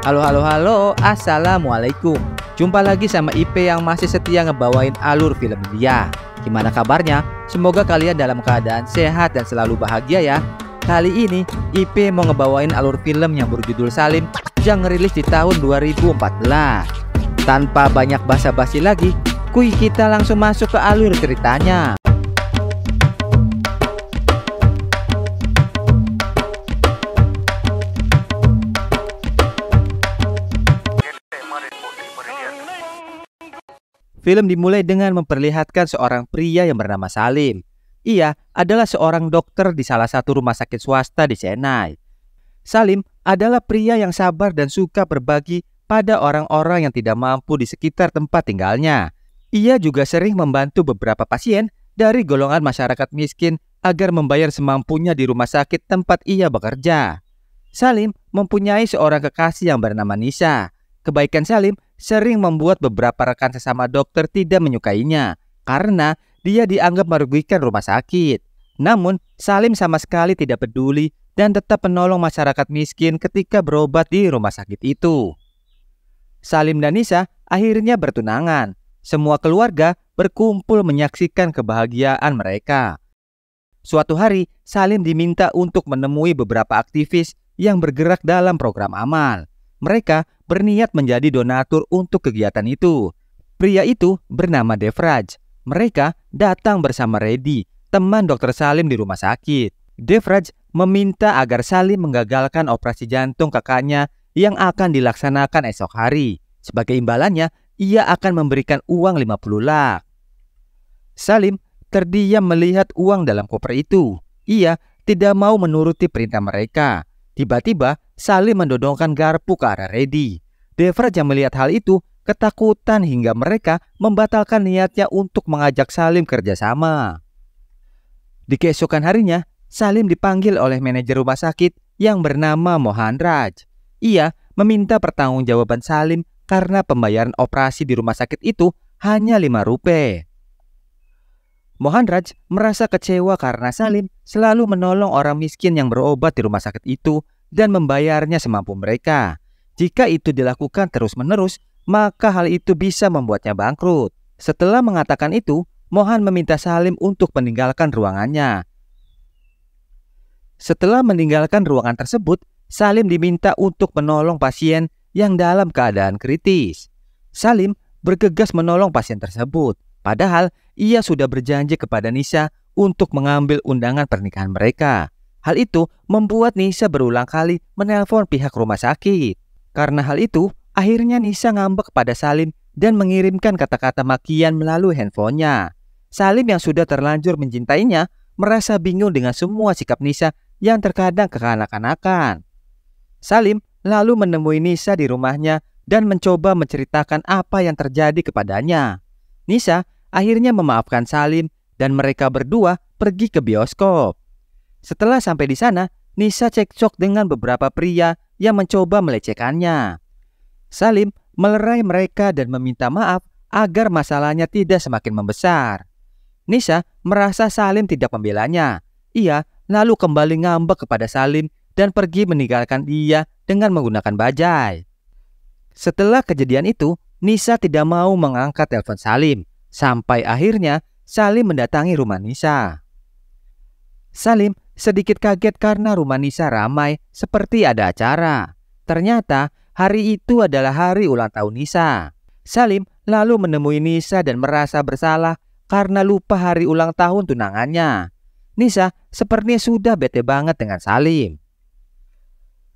Halo, assalamualaikum. Jumpa lagi sama IP yang masih setia ngebawain alur film India. Gimana kabarnya? Semoga kalian dalam keadaan sehat dan selalu bahagia ya. Kali ini IP mau ngebawain alur film yang berjudul Salim yang ngerilis di tahun 2014. Tanpa banyak basa-basi lagi, kita langsung masuk ke alur ceritanya. Film dimulai dengan memperlihatkan seorang pria yang bernama Salim. Ia adalah seorang dokter di salah satu rumah sakit swasta di Chennai. Salim adalah pria yang sabar dan suka berbagi pada orang-orang yang tidak mampu di sekitar tempat tinggalnya. Ia juga sering membantu beberapa pasien dari golongan masyarakat miskin agar membayar semampunya di rumah sakit tempat ia bekerja. Salim mempunyai seorang kekasih yang bernama Nisa. Kebaikan Salim sering membuat beberapa rekan sesama dokter tidak menyukainya karena dia dianggap merugikan rumah sakit. Namun, Salim sama sekali tidak peduli dan tetap menolong masyarakat miskin ketika berobat di rumah sakit itu. Salim dan Nisa akhirnya bertunangan. Semua keluarga berkumpul menyaksikan kebahagiaan mereka. Suatu hari, Salim diminta untuk menemui beberapa aktivis yang bergerak dalam program amal. Mereka berniat menjadi donatur untuk kegiatan itu. Pria itu bernama Devraj. Mereka datang bersama Reddy, teman dokter Salim di rumah sakit. Devraj meminta agar Salim menggagalkan operasi jantung kakaknya yang akan dilaksanakan esok hari. Sebagai imbalannya, ia akan memberikan uang 50 lak. Salim terdiam melihat uang dalam koper itu. Ia tidak mau menuruti perintah mereka. Tiba-tiba Salim mendodongkan garpu ke arah Reddy. Devraj yang melihat hal itu ketakutan hingga mereka membatalkan niatnya untuk mengajak Salim kerjasama. Di keesokan harinya, Salim dipanggil oleh manajer rumah sakit yang bernama Mohan Raj. Ia meminta pertanggungjawaban Salim karena pembayaran operasi di rumah sakit itu hanya 5 rupiah. Mohan Raj merasa kecewa karena Salim selalu menolong orang miskin yang berobat di rumah sakit itu dan membayarnya semampu mereka. Jika itu dilakukan terus-menerus, maka hal itu bisa membuatnya bangkrut. Setelah mengatakan itu, Mohan meminta Salim untuk meninggalkan ruangannya. Setelah meninggalkan ruangan tersebut, Salim diminta untuk menolong pasien yang dalam keadaan kritis. Salim bergegas menolong pasien tersebut. Padahal ia sudah berjanji kepada Nisa untuk mengambil undangan pernikahan mereka. Hal itu membuat Nisa berulang kali menelpon pihak rumah sakit. Karena hal itu, akhirnya Nisa ngambek kepada Salim dan mengirimkan kata-kata makian melalui handphonenya. Salim yang sudah terlanjur mencintainya merasa bingung dengan semua sikap Nisa yang terkadang kekanak-kanakan. Salim lalu menemui Nisa di rumahnya dan mencoba menceritakan apa yang terjadi kepadanya. Nisa akhirnya memaafkan Salim dan mereka berdua pergi ke bioskop. Setelah sampai di sana, Nisa cekcok dengan beberapa pria yang mencoba melecehkannya. Salim melerai mereka dan meminta maaf agar masalahnya tidak semakin membesar. Nisa merasa Salim tidak membelanya. Ia lalu kembali ngambek kepada Salim dan pergi meninggalkan dia dengan menggunakan bajai. Setelah kejadian itu, Nisa tidak mau mengangkat telepon Salim. Sampai akhirnya Salim mendatangi rumah Nisa. Salim sedikit kaget karena rumah Nisa ramai seperti ada acara. Ternyata hari itu adalah hari ulang tahun Nisa. Salim lalu menemui Nisa dan merasa bersalah karena lupa hari ulang tahun tunangannya. Nisa sepertinya sudah bete banget dengan Salim.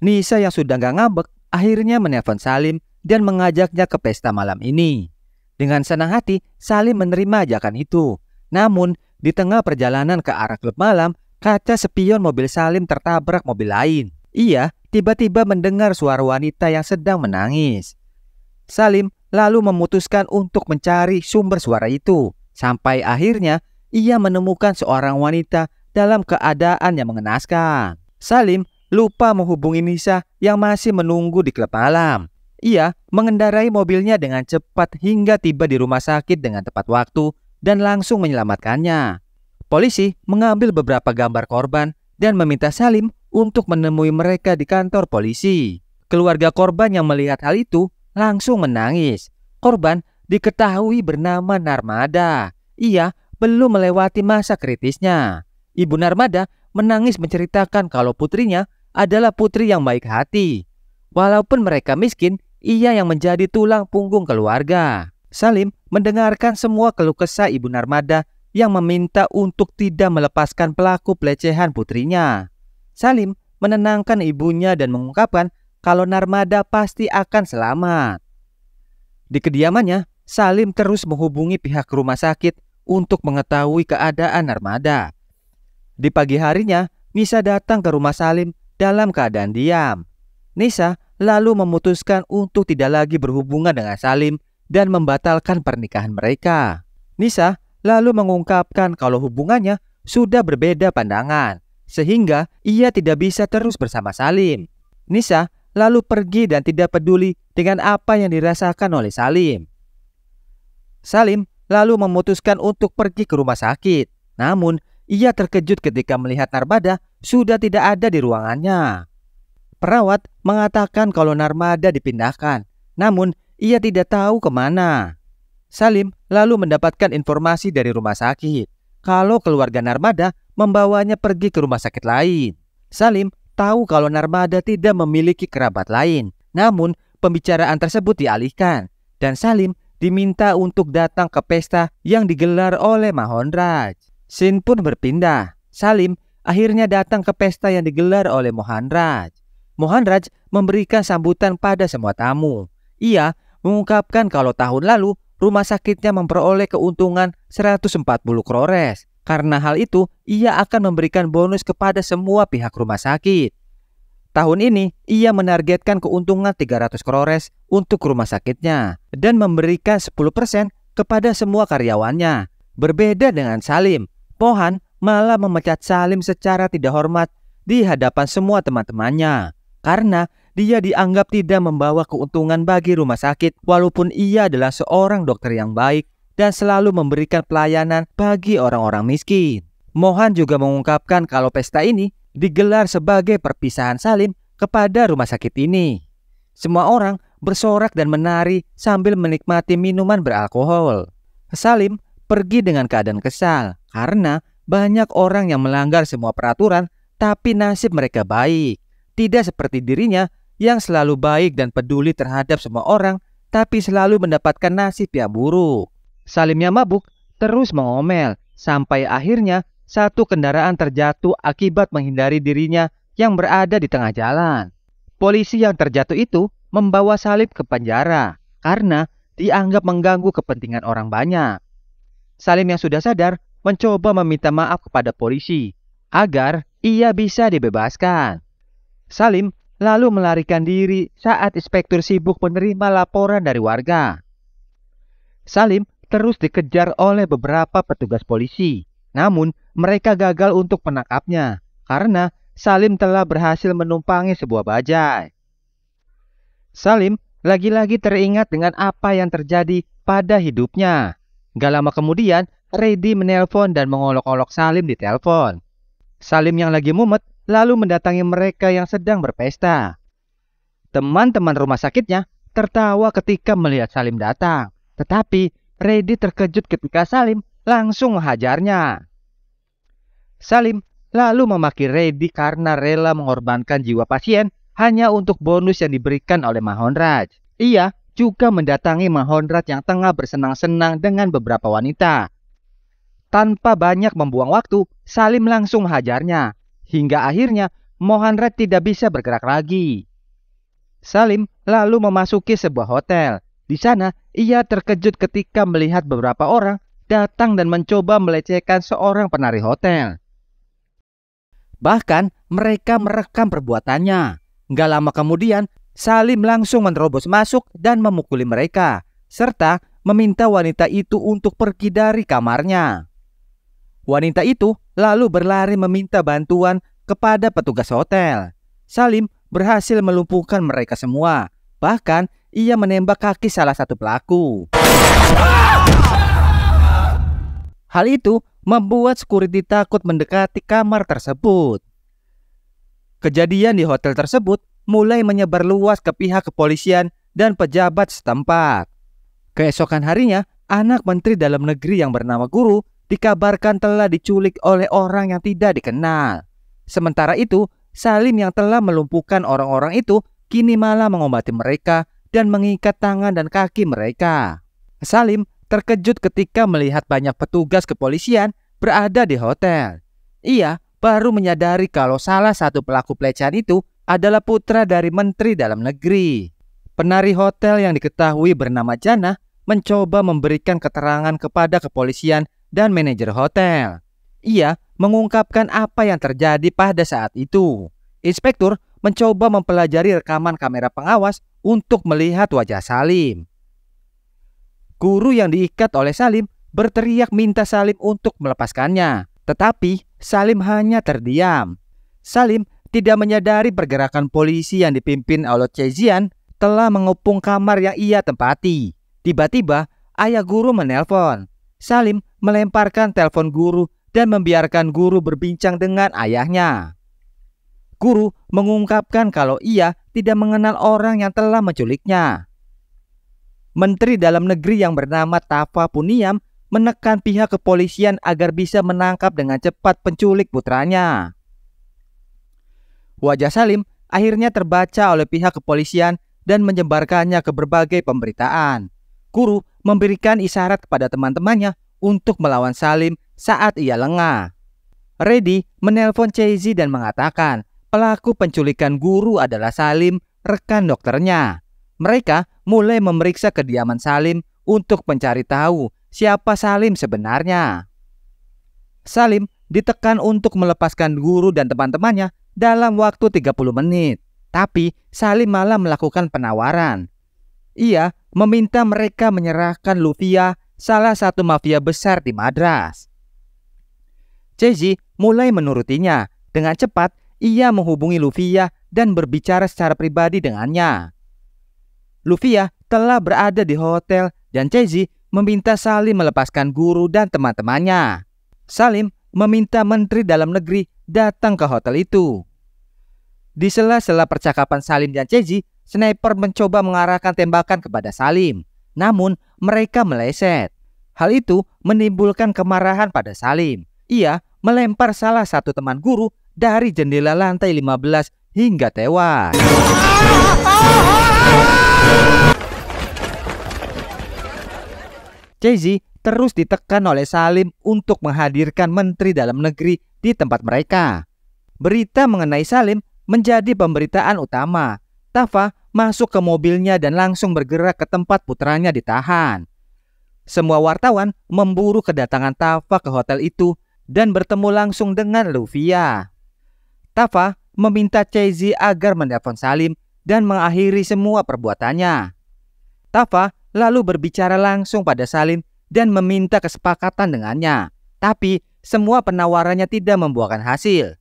Nisa yang sudah gak ngambek akhirnya menelpon Salim dan mengajaknya ke pesta malam ini. Dengan senang hati, Salim menerima ajakan itu. Namun, di tengah perjalanan ke arah klub malam, kaca spion mobil Salim tertabrak mobil lain. Ia tiba-tiba mendengar suara wanita yang sedang menangis. Salim lalu memutuskan untuk mencari sumber suara itu. Sampai akhirnya, ia menemukan seorang wanita dalam keadaan yang mengenaskan. Salim lupa menghubungi Nisa yang masih menunggu di klub malam. Ia mengendarai mobilnya dengan cepat hingga tiba di rumah sakit dengan tepat waktu dan langsung menyelamatkannya. Polisi mengambil beberapa gambar korban dan meminta Salim untuk menemui mereka di kantor polisi. Keluarga korban yang melihat hal itu langsung menangis. Korban diketahui bernama Narmada. Ia belum melewati masa kritisnya. Ibu Narmada menangis menceritakan kalau putrinya adalah putri yang baik hati. Walaupun mereka miskin, ia yang menjadi tulang punggung keluarga. Salim mendengarkan semua keluh kesah ibu Narmada yang meminta untuk tidak melepaskan pelaku pelecehan putrinya. Salim menenangkan ibunya dan mengungkapkan kalau Narmada pasti akan selamat. Di kediamannya, Salim terus menghubungi pihak rumah sakit untuk mengetahui keadaan Narmada. Di pagi harinya, Nisa datang ke rumah Salim dalam keadaan diam. Nisa lalu memutuskan untuk tidak lagi berhubungan dengan Salim dan membatalkan pernikahan mereka. Nisa lalu mengungkapkan kalau hubungannya sudah berbeda pandangan, sehingga ia tidak bisa terus bersama Salim. Nisa lalu pergi dan tidak peduli dengan apa yang dirasakan oleh Salim. Salim lalu memutuskan untuk pergi ke rumah sakit. Namun, ia terkejut ketika melihat Narmada sudah tidak ada di ruangannya. Perawat mengatakan kalau Narmada dipindahkan, namun ia tidak tahu kemana. Salim lalu mendapatkan informasi dari rumah sakit kalau keluarga Narmada membawanya pergi ke rumah sakit lain. Salim tahu kalau Narmada tidak memiliki kerabat lain, namun pembicaraan tersebut dialihkan dan Salim diminta untuk datang ke pesta yang digelar oleh Mohanraj. Scene pun berpindah. Salim akhirnya datang ke pesta yang digelar oleh Mohanraj. Mohanraj memberikan sambutan pada semua tamu. Ia mengungkapkan kalau tahun lalu rumah sakitnya memperoleh keuntungan 140 crores. Karena hal itu, ia akan memberikan bonus kepada semua pihak rumah sakit. Tahun ini, ia menargetkan keuntungan 300 crores untuk rumah sakitnya dan memberikan 10% kepada semua karyawannya. Berbeda dengan Salim, Mohan malah memecat Salim secara tidak hormat di hadapan semua teman-temannya karena dia dianggap tidak membawa keuntungan bagi rumah sakit walaupun ia adalah seorang dokter yang baik dan selalu memberikan pelayanan bagi orang-orang miskin. Mohan juga mengungkapkan kalau pesta ini digelar sebagai perpisahan Salim kepada rumah sakit ini. Semua orang bersorak dan menari sambil menikmati minuman beralkohol. Salim pergi dengan keadaan kesal karena banyak orang yang melanggar semua peraturan tapi nasib mereka baik. Tidak seperti dirinya yang selalu baik dan peduli terhadap semua orang tapi selalu mendapatkan nasib yang buruk. Salim yang mabuk terus mengomel sampai akhirnya satu kendaraan terjatuh akibat menghindari dirinya yang berada di tengah jalan. Polisi yang terjatuh itu membawa Salim ke penjara karena dianggap mengganggu kepentingan orang banyak. Salim yang sudah sadar mencoba meminta maaf kepada polisi agar ia bisa dibebaskan. Salim lalu melarikan diri saat inspektur sibuk menerima laporan dari warga. Salim terus dikejar oleh beberapa petugas polisi, namun mereka gagal untuk menangkapnya karena Salim telah berhasil menumpangi sebuah bajai. Salim lagi-lagi teringat dengan apa yang terjadi pada hidupnya. Gak lama kemudian, Reddy menelpon dan mengolok-olok Salim di telepon. Salim yang lagi mumet lalu mendatangi mereka yang sedang berpesta. Teman-teman rumah sakitnya tertawa ketika melihat Salim datang, tetapi Reddy terkejut ketika Salim langsung menghajarnya. Salim lalu memaki Reddy karena rela mengorbankan jiwa pasien hanya untuk bonus yang diberikan oleh Mohanraj. Ia juga mendatangi Mohanraj yang tengah bersenang-senang dengan beberapa wanita. Tanpa banyak membuang waktu, Salim langsung menghajarnya, hingga akhirnya Mohanraj tidak bisa bergerak lagi. Salim lalu memasuki sebuah hotel. Di sana, ia terkejut ketika melihat beberapa orang datang dan mencoba melecehkan seorang penari hotel. Bahkan mereka merekam perbuatannya. Gak lama kemudian, Salim langsung menerobos masuk dan memukuli mereka, serta meminta wanita itu untuk pergi dari kamarnya. Wanita itu lalu berlari meminta bantuan kepada petugas hotel. Salim berhasil melumpuhkan mereka semua. Bahkan ia menembak kaki salah satu pelaku. Hal itu membuat security takut mendekati kamar tersebut. Kejadian di hotel tersebut mulai menyebar luas ke pihak kepolisian dan pejabat setempat. Keesokan harinya, anak Menteri Dalam Negeri yang bernama Guru dikabarkan telah diculik oleh orang yang tidak dikenal. Sementara itu, Salim yang telah melumpuhkan orang-orang itu kini malah mengobati mereka dan mengikat tangan dan kaki mereka. Salim terkejut ketika melihat banyak petugas kepolisian berada di hotel. Ia baru menyadari kalau salah satu pelaku pelecehan itu adalah putra dari Menteri Dalam Negeri. Penari hotel yang diketahui bernama Jannah mencoba memberikan keterangan kepada kepolisian dan manajer hotel. Ia mengungkapkan apa yang terjadi pada saat itu. Inspektur mencoba mempelajari rekaman kamera pengawas untuk melihat wajah Salim. Guru yang diikat oleh Salim berteriak minta Salim untuk melepaskannya, tetapi Salim hanya terdiam. Salim tidak menyadari pergerakan polisi yang dipimpin oleh Chezian telah mengepung kamar yang ia tempati. Tiba-tiba, ayah Guru menelpon. Salim melemparkan telepon Guru dan membiarkan Guru berbincang dengan ayahnya. Guru mengungkapkan kalau ia tidak mengenal orang yang telah menculiknya. Menteri Dalam Negeri yang bernama Tafa Puniam menekan pihak kepolisian agar bisa menangkap dengan cepat penculik putranya. Wajah Salim akhirnya terbaca oleh pihak kepolisian dan menyebarkannya ke berbagai pemberitaan. Guru memberikan isyarat kepada teman-temannya untuk melawan Salim saat ia lengah. Reddy menelpon Chezi dan mengatakan pelaku penculikan Guru adalah Salim, rekan dokternya. Mereka mulai memeriksa kediaman Salim untuk mencari tahu siapa Salim sebenarnya. Salim ditekan untuk melepaskan Guru dan teman-temannya dalam waktu 30 menit. Tapi Salim malah melakukan penawaran. Ia meminta mereka menyerahkan Lufia, salah satu mafia besar di Madras. Chezi mulai menurutinya. Dengan cepat, ia menghubungi Lufia dan berbicara secara pribadi dengannya. Lufia telah berada di hotel dan Chezi meminta Salim melepaskan Guru dan teman-temannya. Salim meminta Menteri Dalam Negeri datang ke hotel itu. Di sela-sela percakapan Salim dan Chezi, sniper mencoba mengarahkan tembakan kepada Salim. Namun mereka meleset. Hal itu menimbulkan kemarahan pada Salim. Ia melempar salah satu teman Guru dari jendela lantai 15 hingga tewas. Chezi terus ditekan oleh Salim untuk menghadirkan Menteri Dalam Negeri di tempat mereka. Berita mengenai Salim menjadi pemberitaan utama. Tafa masuk ke mobilnya dan langsung bergerak ke tempat putranya ditahan. Semua wartawan memburu kedatangan Tafa ke hotel itu dan bertemu langsung dengan Lufia. Tafa meminta Chezi agar menelpon Salim dan mengakhiri semua perbuatannya. Tafa lalu berbicara langsung pada Salim dan meminta kesepakatan dengannya. Tapi semua penawarannya tidak membuahkan hasil.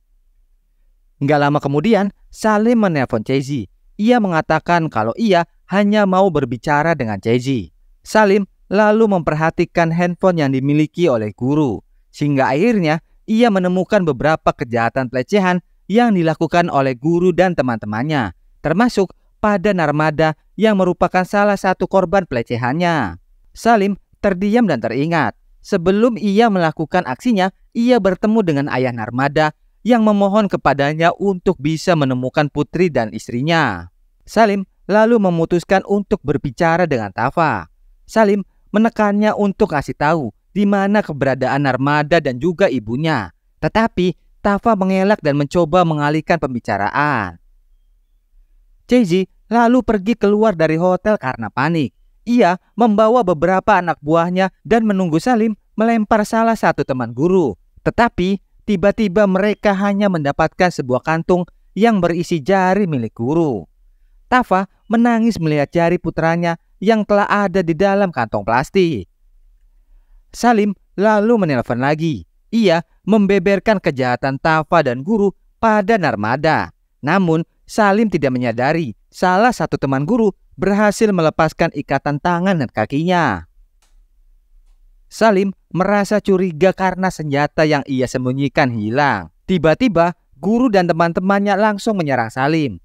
Nggak lama kemudian, Salim menelpon Chezi. Ia mengatakan kalau ia hanya mau berbicara dengan Chezi. Salim lalu memperhatikan handphone yang dimiliki oleh Guru. Sehingga akhirnya ia menemukan beberapa kejahatan pelecehan yang dilakukan oleh Guru dan teman-temannya. Termasuk pada Narmada yang merupakan salah satu korban pelecehannya. Salim terdiam dan teringat. Sebelum ia melakukan aksinya, ia bertemu dengan ayah Narmada yang memohon kepadanya untuk bisa menemukan putri dan istrinya. Salim lalu memutuskan untuk berbicara dengan Tafa. Salim menekannya untuk kasih tahu di mana keberadaan Narmada dan juga ibunya. Tetapi Tafa mengelak dan mencoba mengalihkan pembicaraan. Chezi lalu pergi keluar dari hotel karena panik. Ia membawa beberapa anak buahnya dan menunggu Salim melempar salah satu teman Guru. Tetapi tiba-tiba mereka hanya mendapatkan sebuah kantung yang berisi jari milik Guru. Tafa menangis melihat jari putranya yang telah ada di dalam kantong plastik. Salim lalu menelpon lagi. Ia membeberkan kejahatan Tafa dan Guru pada Narmada. Namun Salim tidak menyadari salah satu teman Guru berhasil melepaskan ikatan tangan dan kakinya. Salim merasa curiga karena senjata yang ia sembunyikan hilang. Tiba-tiba Guru dan teman-temannya langsung menyerang Salim.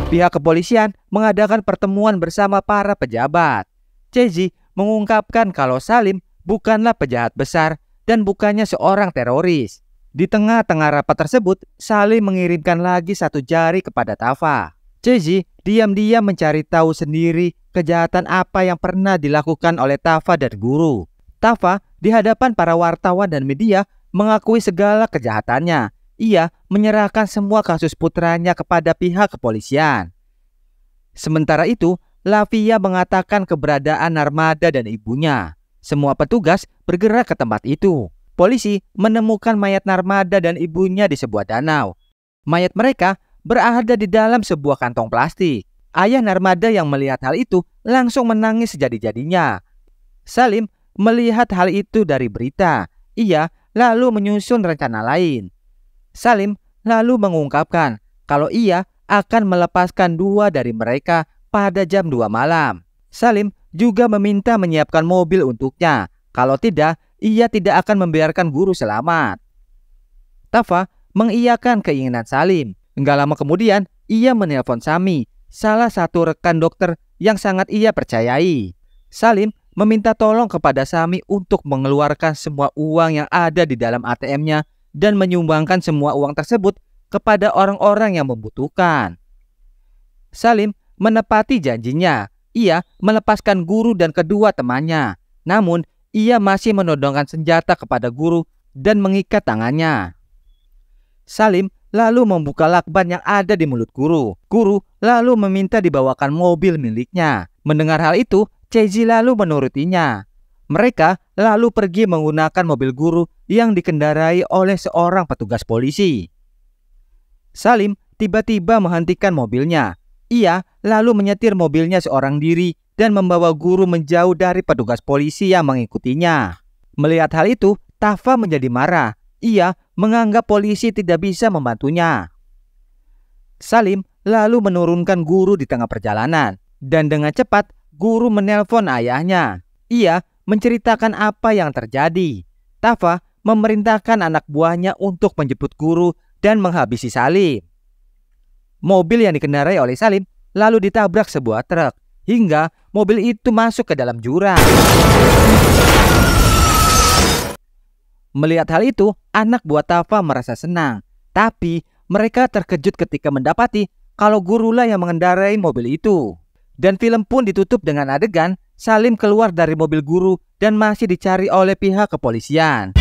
Pihak kepolisian mengadakan pertemuan bersama para pejabat. Cheji mengungkapkan kalau Salim bukanlah penjahat besar dan bukannya seorang teroris. Di tengah-tengah rapat tersebut, Salim mengirimkan lagi satu jari kepada Tafa. Cheji diam-diam mencari tahu sendiri kejahatan apa yang pernah dilakukan oleh Tafa dan guru. Tafa di hadapan para wartawan dan media mengakui segala kejahatannya. Ia menyerahkan semua kasus putranya kepada pihak kepolisian. Sementara itu, Lavia mengatakan keberadaan Narmada dan ibunya. Semua petugas bergerak ke tempat itu. Polisi menemukan mayat Narmada dan ibunya di sebuah danau. Mayat mereka berada di dalam sebuah kantong plastik. Ayah Narmada yang melihat hal itu langsung menangis sejadi-jadinya. Salim melihat hal itu dari berita. Ia lalu menyusun rencana lain. Salim lalu mengungkapkan kalau ia akan melepaskan 2 dari mereka pada jam 2 malam. Salim juga meminta menyiapkan mobil untuknya. Kalau tidak, ia tidak akan membiarkan guru selamat. Tafa mengiyakan keinginan Salim. Enggak lama kemudian, ia menelpon Sami, salah satu rekan dokter yang sangat ia percayai. Salim meminta tolong kepada Sami untuk mengeluarkan semua uang yang ada di dalam ATM-nya dan menyumbangkan semua uang tersebut kepada orang-orang yang membutuhkan. Salim menepati janjinya. Ia melepaskan guru dan kedua temannya. Namun, ia masih menodongkan senjata kepada guru dan mengikat tangannya. Salim lalu membuka lakban yang ada di mulut guru. Guru lalu meminta dibawakan mobil miliknya. Mendengar hal itu, Cheji lalu menurutinya. Mereka lalu pergi menggunakan mobil guru yang dikendarai oleh seorang petugas polisi. Salim tiba-tiba menghentikan mobilnya. Ia lalu menyetir mobilnya seorang diri dan membawa guru menjauh dari petugas polisi yang mengikutinya. Melihat hal itu, Tafa menjadi marah. Ia menganggap polisi tidak bisa membantunya. Salim lalu menurunkan guru di tengah perjalanan. Dan dengan cepat, guru menelpon ayahnya. Ia menceritakan apa yang terjadi. Tafa memerintahkan anak buahnya untuk menjemput guru dan menghabisi Salim. Mobil yang dikendarai oleh Salim lalu ditabrak sebuah truk hingga mobil itu masuk ke dalam jurang. Melihat hal itu, anak buah Tafa merasa senang. Tapi mereka terkejut ketika mendapati kalau gurulah yang mengendarai mobil itu. Dan film pun ditutup dengan adegan Salim keluar dari mobil guru dan masih dicari oleh pihak kepolisian.